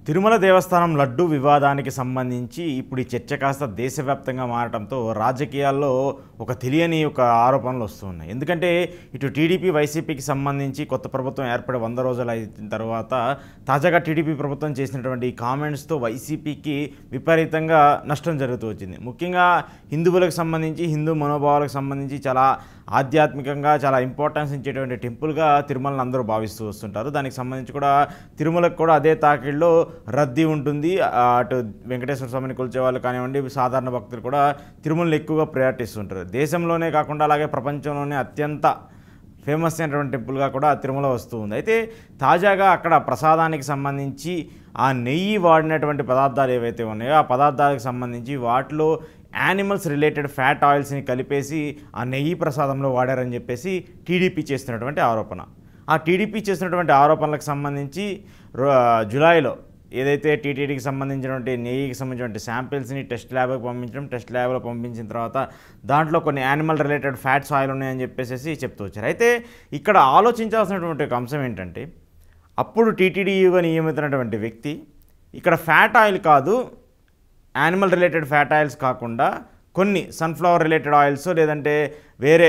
తిరుమల దేవస్థానం లడ్డు వివాదానికి సంబంధించి ఇప్పుడు ఈ చర్చ కాస్త దేశవ్యాప్తంగా మారడంతో రాజకీయాల్లో ఒక తెలియని ఆరోపణలు వస్తున్నాయి. ఎందుకంటే ఇటు టీడీపీ వైసీపీకి సంబంధించి కొత్త ప్రభుత్వం ఏర్పడి 100 రోజులు అయిన తర్వాత తాజాగా టీడీపీ ప్రభుత్వం చేసినటువంటి ఈ కామెంట్స్తో వైసీపీకి విపరీతంగా నష్టం జరుగుతూ వచ్చింది. ముఖ్యంగా హిందువులకు సంబంధించి హిందూ మనోభావాలకు సంబంధించి చాలా ఆధ్యాత్మికంగా చాలా ఇంపార్టెన్స్ ఇచ్చేటువంటి టెంపుల్గా తిరుమలని అందరూ భావిస్తూ వస్తుంటారు. దానికి సంబంధించి కూడా తిరుమలకు కూడా అదే తాకిడిలో రద్దీ ఉంటుంది. అటు వెంకటేశ్వర స్వామిని కొలిచే వాళ్ళు కానివ్వండి, సాధారణ భక్తులు కూడా తిరుమలని ఎక్కువగా ప్రయారిటీ ఇస్తుంటారు. దేశంలోనే కాకుండా అలాగే ప్రపంచంలోనే అత్యంత ఫేమస్ అయినటువంటి టెంపుల్గా కూడా తిరుమల వస్తూ ఉంది. అయితే తాజాగా అక్కడ ప్రసాదానికి సంబంధించి ఆ నెయ్యి వాడినటువంటి పదార్థాలు ఏవైతే ఉన్నాయో ఆ పదార్థాలకు సంబంధించి వాటిలో యానిమల్స్ రిలేటెడ్ ఫ్యాట్ ఆయిల్స్ని కలిపేసి ఆ నెయ్యి ప్రసాదంలో వాడారని చెప్పేసి టీడీపీ చేస్తున్నటువంటి ఆరోపణ. ఆ టీడీపీ చేసినటువంటి ఆరోపణలకు సంబంధించి జూలైలో ఏదైతే టీటీడీకి సంబంధించినటువంటి నెయ్యికి సంబంధించినటువంటి శాంపిల్స్ని టెస్ట్ ల్యాబ్కి పంపించడం, టెస్ట్ ల్యాబ్లో పంపించిన తర్వాత దాంట్లో కొన్ని యానిమల్ రిలేటెడ్ ఫ్యాట్స్ ఆయిల్ ఉన్నాయని చెప్పేసి చెప్తూ వచ్చారు. అయితే ఇక్కడ ఆలోచించాల్సినటువంటి ఒక అంశం ఏంటంటే అప్పుడు టీటీడీగా నియమితున్నటువంటి వ్యక్తి ఇక్కడ ఫ్యాట్ ఆయిల్ కాదు, యానిమల్ రిలేటెడ్ ఫ్యాట్ ఆయిల్స్ కాకుండా కొన్ని సన్ఫ్లవర్ రిలేటెడ్ ఆయిల్స్ లేదంటే వేరే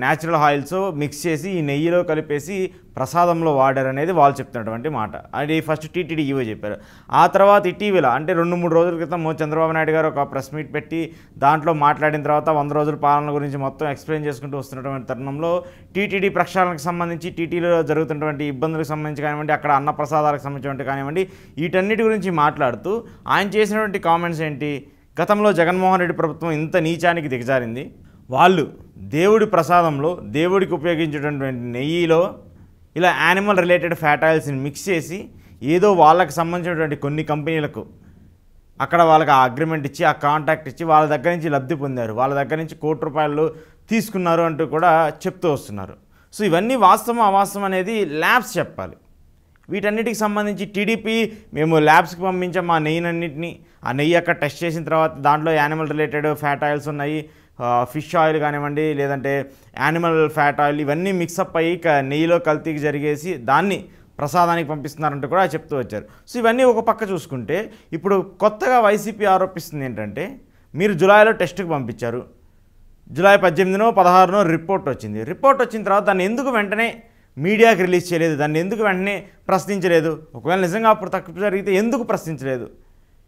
న్యాచురల్ ఆయిల్స్ మిక్స్ చేసి ఈ నెయ్యిలో కలిపేసి ప్రసాదంలో వాడారు అనేది వాళ్ళు చెప్తున్నటువంటి మాట. అది ఫస్ట్ టీటీడీ ఈవో చెప్పారు. ఆ తర్వాత ఇటీవల అంటే 2-3 రోజుల క్రితం చంద్రబాబు నాయుడు గారు ఒక ప్రెస్ మీట్ పెట్టి దాంట్లో మాట్లాడిన తర్వాత 100 రోజుల పాలన గురించి మొత్తం ఎక్స్ప్లెయిన్ చేసుకుంటూ వస్తున్నటువంటి తరుణంలో టీటీడీ ప్రక్షాళనకు సంబంధించి టీటీలో జరుగుతున్నటువంటి ఇబ్బందులకు సంబంధించి కానివ్వండి, అక్కడ అన్న ప్రసాదాలకు సంబంధించినటువంటి కానివ్వండి, వీటన్నిటి గురించి మాట్లాడుతూ ఆయన చేసినటువంటి కామెంట్స్ ఏంటి, గతంలో జగన్మోహన్ రెడ్డి ప్రభుత్వం ఇంత నీచానికి దిగజారింది, వాళ్ళు దేవుడి ప్రసాదంలో దేవుడికి ఉపయోగించేటటువంటి నెయ్యిలో ఇలా యానిమల్ రిలేటెడ్ ఫ్యాట్ ఆయిల్స్ని మిక్స్ చేసి ఏదో వాళ్ళకి సంబంధించినటువంటి కొన్ని కంపెనీలకు అక్కడ వాళ్ళకి ఆ అగ్రిమెంట్ ఇచ్చి ఆ కాంట్రాక్ట్ ఇచ్చి వాళ్ళ దగ్గర నుంచి లబ్ధి పొందారు, వాళ్ళ దగ్గర నుంచి ₹1 కోటి తీసుకున్నారు అంటూ కూడా చెప్తూ వస్తున్నారు. సో ఇవన్నీ వాస్తవం అవాస్తవం అనేది ల్యాబ్స్ చెప్పాలి. వీటన్నిటికి సంబంధించి టీడీపీ మేము ల్యాబ్స్కి పంపించాం ఆ నెయ్యినన్నింటినీ, ఆ నెయ్యి అక్కడ టెస్ట్ చేసిన తర్వాత దాంట్లో యానిమల్ రిలేటెడ్ ఫ్యాట్ ఆయిల్స్ ఉన్నాయి, ఫిష్ ఆయిల్ కానివ్వండి లేదంటే యానిమల్ ఫ్యాట్ ఆయిల్ ఇవన్నీ మిక్సప్ అయ్యి నెయ్యిలో కల్తీకి జరిగేసి దాన్ని ప్రసాదానికి పంపిస్తున్నారంటూ కూడా చెప్తూ వచ్చారు. సో ఇవన్నీ ఒక పక్క చూసుకుంటే ఇప్పుడు కొత్తగా వైసీపీ ఆరోపిస్తుంది ఏంటంటే మీరు జూలైలో టెస్ట్కి పంపించారు, జూలై 18నో 16నో రిపోర్ట్ వచ్చింది. రిపోర్ట్ వచ్చిన తర్వాత దాన్ని ఎందుకు వెంటనే మీడియాకి రిలీజ్ చేయలేదు, దాన్ని ఎందుకు వెంటనే ప్రశ్నించలేదు, ఒకవేళ నిజంగా అప్పుడు తప్పు జరిగితే ఎందుకు ప్రశ్నించలేదు?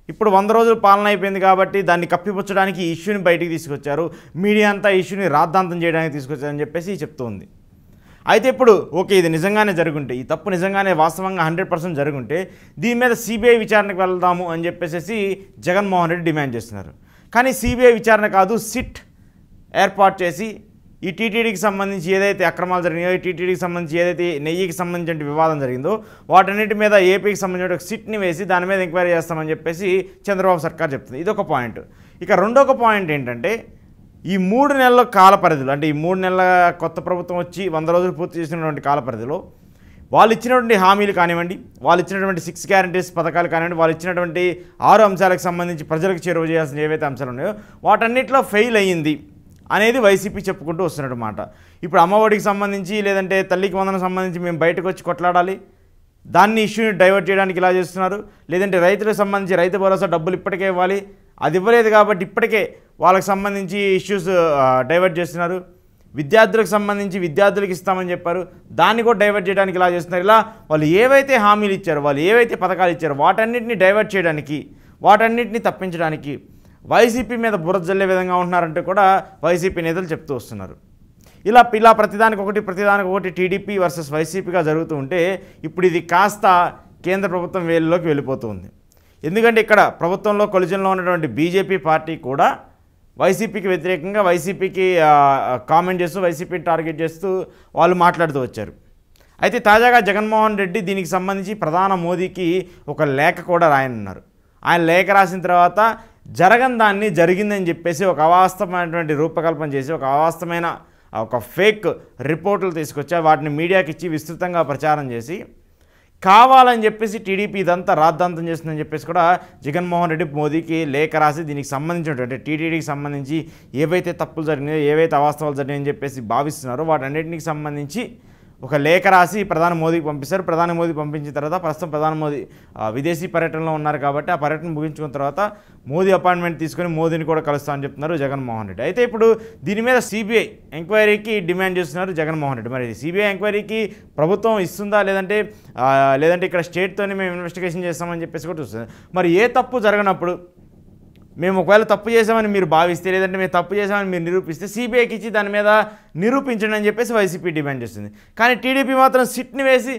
ఇప్పుడు 100 రోజులు పాలన అయిపోయింది కాబట్టి దాన్ని కప్పిపుచ్చడానికి ఈ ఇష్యూని బయటికి తీసుకొచ్చారు, మీడియా అంతా ఈ ఇష్యూని రాద్ధాంతం చేయడానికి తీసుకొచ్చారని చెప్పేసి చెప్తుంది. అయితే ఇప్పుడు ఓకే ఇది నిజంగానే జరుగుంటే, ఈ తప్పు నిజంగానే వాస్తవంగా 100% జరుగుంటే దీని మీద సిబిఐ విచారణకు వెళ్దాము అని చెప్పేసి జగన్మోహన్ రెడ్డి డిమాండ్ చేస్తున్నారు. కానీ సిబిఐ విచారణ కాదు, సిట్ ఏర్పాటు చేసి ఈ టీటీడీకి సంబంధించి ఏదైతే అక్రమాలు జరిగినాయో, ఈ టీటీడీకి సంబంధించి ఏదైతే నెయ్యికి సంబంధించిన వివాదం జరిగిందో వాటన్నిటి మీద ఏపీకి సంబంధించిన ఒక సిట్ని వేసి దాని మీద ఎంక్వైరీ చేస్తామని చెప్పేసి చంద్రబాబు సర్కార్ చెప్తుంది. ఇదొక పాయింట్. ఇక రెండొక పాయింట్ ఏంటంటే ఈ 3 నెలల కాల పరిధిలో, అంటే ఈ 3 నెలల కొత్త ప్రభుత్వం వచ్చి 100 రోజులు పూర్తి చేసినటువంటి కాల పరిధిలో వాళ్ళు ఇచ్చినటువంటి హామీలు కానివ్వండి, వాళ్ళు ఇచ్చినటువంటి 6 గ్యారంటీస్ పథకాలు కానివ్వండి, వాళ్ళు ఇచ్చినటువంటి 6 అంశాలకు సంబంధించి ప్రజలకు చేరువ చేయాల్సిన ఏవైతే అంశాలు ఉన్నాయో వాటన్నిటిలో ఫెయిల్ అయ్యింది అనేది వైసీపీ చెప్పుకుంటూ వస్తున్నమాట. ఇప్పుడు అమ్మఒడికి సంబంధించి లేదంటే తల్లికి వందనకు సంబంధించి మేము బయటకు వచ్చి కొట్లాడాలి, దాన్ని ఇష్యూని డైవర్ట్ చేయడానికి ఇలా చేస్తున్నారు, లేదంటే రైతులకు సంబంధించి రైతు భరోసా డబ్బులు ఇప్పటికే ఇవ్వాలి, అది ఇవ్వలేదు కాబట్టి ఇప్పటికే వాళ్ళకి సంబంధించి ఇష్యూస్ డైవర్ట్ చేస్తున్నారు, విద్యార్థులకు సంబంధించి విద్యార్థులకు ఇస్తామని చెప్పారు, దాన్ని కూడా డైవర్ట్ చేయడానికి ఇలా చేస్తున్నారు. ఇలా వాళ్ళు ఏవైతే హామీలు ఇచ్చారో, వాళ్ళు ఏవైతే పథకాలు ఇచ్చారో వాటన్నిటిని డైవర్ట్ చేయడానికి, వాటన్నిటిని తప్పించడానికి వైసీపీ మీద బురద జల్లే విధంగా ఉంటున్నారంటూ కూడా వైసీపీ నేతలు చెప్తూ వస్తున్నారు. ఇలా ప్రతిదానికి ఒకటి టీడీపీ వర్సెస్ వైసీపీగా జరుగుతూ ఉంటే ఇప్పుడు ఇది కాస్త కేంద్ర ప్రభుత్వం వేలులోకి వెళ్ళిపోతూ ఉంది. ఎందుకంటే ఇక్కడ ప్రభుత్వంలో కొలిజన్లో ఉన్నటువంటి బీజేపీ పార్టీ కూడా వైసీపీకి వ్యతిరేకంగా వైసీపీకి కామెంట్ చేస్తూ వైసీపీని టార్గెట్ చేస్తూ వాళ్ళు మాట్లాడుతూ వచ్చారు. అయితే తాజాగా జగన్మోహన్ రెడ్డి దీనికి సంబంధించి ప్రధాని మోదీకి ఒక లేఖ కూడా రాయనున్నారు. ఆయన లేఖ రాసిన తర్వాత జరగని దాన్ని జరిగిందని చెప్పేసి ఒక అవాస్తవమైనటువంటి రూపకల్పన చేసి ఒక ఫేక్ రిపోర్టులు తీసుకొచ్చి వాటిని మీడియాకి ఇచ్చి విస్తృతంగా ప్రచారం చేసి కావాలని చెప్పేసి టీడీపీ ఇదంతా రాద్ధాంతం చేస్తుందని చెప్పేసి కూడా జగన్మోహన్ రెడ్డి మోదీకి లేఖ రాసి దీనికి సంబంధించినటువంటి టీటీడీకి సంబంధించి ఏవైతే తప్పులు జరిగినాయో, ఏవైతే అవాస్తవాలు జరిగినాయని చెప్పేసి భావిస్తున్నారో వాటన్నిటికి సంబంధించి ఒక లేఖ రాసి ప్రధాని మోదీకి పంపిస్తారు. ప్రధాని మోదీ పంపించిన తర్వాత ప్రస్తుతం ప్రధాని మోదీ విదేశీ పర్యటనలో ఉన్నారు కాబట్టి ఆ పర్యటన ముగించుకున్న తర్వాత మోదీ అపాయింట్మెంట్ తీసుకొని మోదీని కూడా కలుస్తామని చెప్తున్నారు జగన్మోహన్ రెడ్డి. అయితే ఇప్పుడు దీని మీద సిబిఐ ఎంక్వైరీకి డిమాండ్ చేస్తున్నారు జగన్మోహన్ రెడ్డి. మరి సిబిఐ ఎంక్వైరీకి ప్రభుత్వం ఇస్తుందా లేదంటే ఇక్కడ స్టేట్తోనే మేము ఇన్వెస్టిగేషన్ చేస్తామని చెప్పేసి కూడా చూస్తుంది. మరి ఏ తప్పు జరగనప్పుడు మేము ఒకవేళ తప్పు చేసామని మీరు భావిస్తే లేదంటే మేము తప్పు చేసామని మీరు నిరూపిస్తే సిబిఐకి ఇచ్చి దాని మీద నిరూపించండి అని చెప్పేసి వైసీపీ డిమాండ్ చేస్తుంది. కానీ టీడీపీ మాత్రం సిట్ని వేసి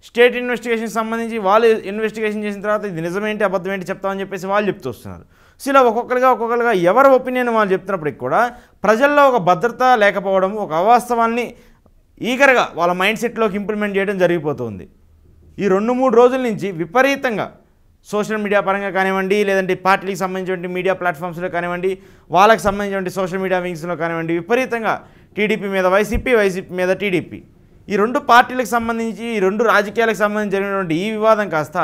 స్టేట్ ఇన్వెస్టిగేషన్ సంబంధించి వాళ్ళు ఇన్వెస్టిగేషన్ చేసిన తర్వాత ఇది నిజమేంటి అబద్ధం ఏంటి చెప్తామని చెప్పేసి వాళ్ళు చెప్తూ వస్తున్నారు. సో ఇలా ఒక్కొక్కరుగా ఎవరి ఒపీనియన్ వాళ్ళు చెప్తున్నప్పటికి కూడా ప్రజల్లో ఒక భద్రత లేకపోవడం, ఒక అవాస్తవాన్ని ఈగర్గా వాళ్ళ మైండ్ సెట్లోకి ఇంప్లిమెంట్ చేయడం జరిగిపోతుంది. ఈ 2-3 రోజుల నుంచి విపరీతంగా సోషల్ మీడియా పరంగా కానివ్వండి, లేదంటే పార్టీలకు సంబంధించిన మీడియా ప్లాట్ఫామ్స్లో కానివ్వండి, వాళ్ళకి సంబంధించిన సోషల్ మీడియా వింగ్స్లో కానివ్వండి, విపరీతంగా టీడీపీ మీద వైసీపీ, వైసీపీ మీద టీడీపీ, ఈ 2 పార్టీలకు సంబంధించి ఈ 2 రాజకీయాలకు సంబంధించి జరిగినటువంటి ఈ వివాదం కాస్త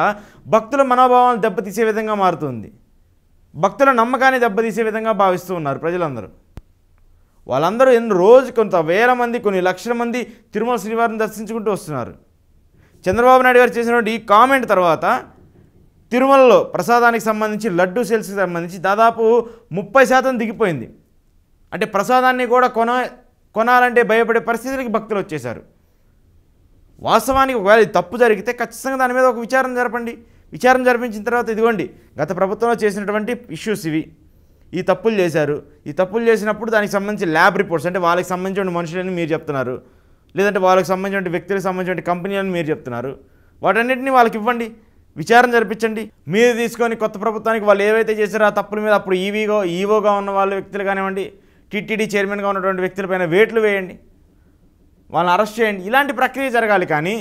భక్తుల మనోభావాలను దెబ్బతీసే విధంగా మారుతుంది. భక్తుల నమ్మకాన్ని దెబ్బతీసే విధంగా భావిస్తూ ఉన్నారు ప్రజలందరూ. వాళ్ళందరూ రోజు కొంత వేల మంది, కొన్ని లక్షల మంది తిరుమల శ్రీవారిని దర్శించుకుంటూ వస్తున్నారు. చంద్రబాబు నాయుడు గారు చేసినటువంటి ఈ కామెంట్ తర్వాత తిరుమలలో ప్రసాదానికి సంబంధించి లడ్డూ సేల్స్కి సంబంధించి దాదాపు 30% దిగిపోయింది. అంటే ప్రసాదాన్ని కూడా కొనాలంటే భయపడే పరిస్థితులకి భక్తులు వచ్చేశారు. వాస్తవానికి ఒకవేళ తప్పు జరిగితే ఖచ్చితంగా దాని మీద ఒక విచారణ జరపండి. విచారణ జరిపించిన తర్వాత ఇదిగోండి గత ప్రభుత్వంలో చేసినటువంటి ఇష్యూస్ ఇవి, ఈ తప్పులు చేశారు, ఈ తప్పులు చేసినప్పుడు దానికి సంబంధించి ల్యాబ్ రిపోర్ట్స్, అంటే వాళ్ళకి సంబంధించిన మనుషులని మీరు చెప్తున్నారు, లేదంటే వాళ్ళకి సంబంధించిన వ్యక్తులకు సంబంధించిన కంపెనీలను మీరు చెప్తున్నారు, వాటన్నిటిని వాళ్ళకి ఇవ్వండి, విచారణ జరిపించండి. మీరు తీసుకొని కొత్త ప్రభుత్వానికి వాళ్ళు ఏవైతే చేశారో ఆ తప్పుల మీద అప్పుడు ఈవోగా ఉన్న వాళ్ళ వ్యక్తులు కానివ్వండి, టీటీడీ చైర్మన్గా ఉన్నటువంటి వ్యక్తులపైన వేట్లు వేయండి, వాళ్ళని అరెస్ట్ చేయండి. ఇలాంటి ప్రక్రియ జరగాలి. కానీ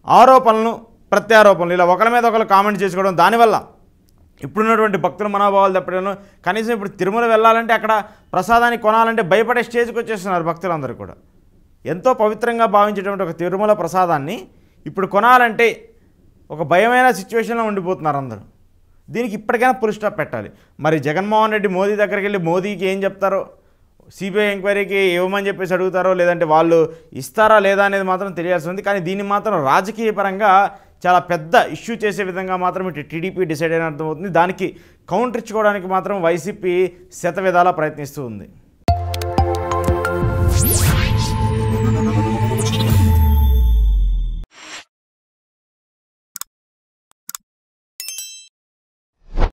ఆరోపణలు ప్రత్యారోపణలు ఇలా ఒకరి మీద ఒకరు కామెంట్ చేసుకోవడం, దానివల్ల ఇప్పుడున్నటువంటి భక్తుల మనోభావాలు తప్పడం, కనీసం ఇప్పుడు తిరుమల వెళ్ళాలంటే అక్కడ ప్రసాదాన్ని కొనాలంటే భయపడే స్టేజ్కి వచ్చేస్తున్నారు భక్తులందరూ కూడా. ఎంతో పవిత్రంగా భావించేటువంటి ఒక తిరుమల ప్రసాదాన్ని ఇప్పుడు కొనాలంటే ఒక భయమైన సిచ్యువేషన్లో ఉండిపోతున్నారు అందరూ. దీనికి ఇప్పటికైనా ఫుల్ స్టాప్ పెట్టాలి. మరి జగన్మోహన్ రెడ్డి మోదీ దగ్గరికి వెళ్ళి మోదీకి ఏం చెప్తారో, సిబిఐ ఎంక్వైరీకి ఇవ్వమని చెప్పేసి అడుగుతారో, లేదంటే వాళ్ళు ఇస్తారా లేదా అనేది మాత్రం తెలియాల్సి ఉంది. కానీ దీన్ని మాత్రం రాజకీయ పరంగా చాలా పెద్ద ఇష్యూ చేసే విధంగా మాత్రం ఇటు టీడీపీ డిసైడ్ అయిన అర్థమవుతుంది. దానికి కౌంటర్ ఇచ్చుకోవడానికి మాత్రం వైసీపీ శతవిధాలా ప్రయత్నిస్తూ ఉంది.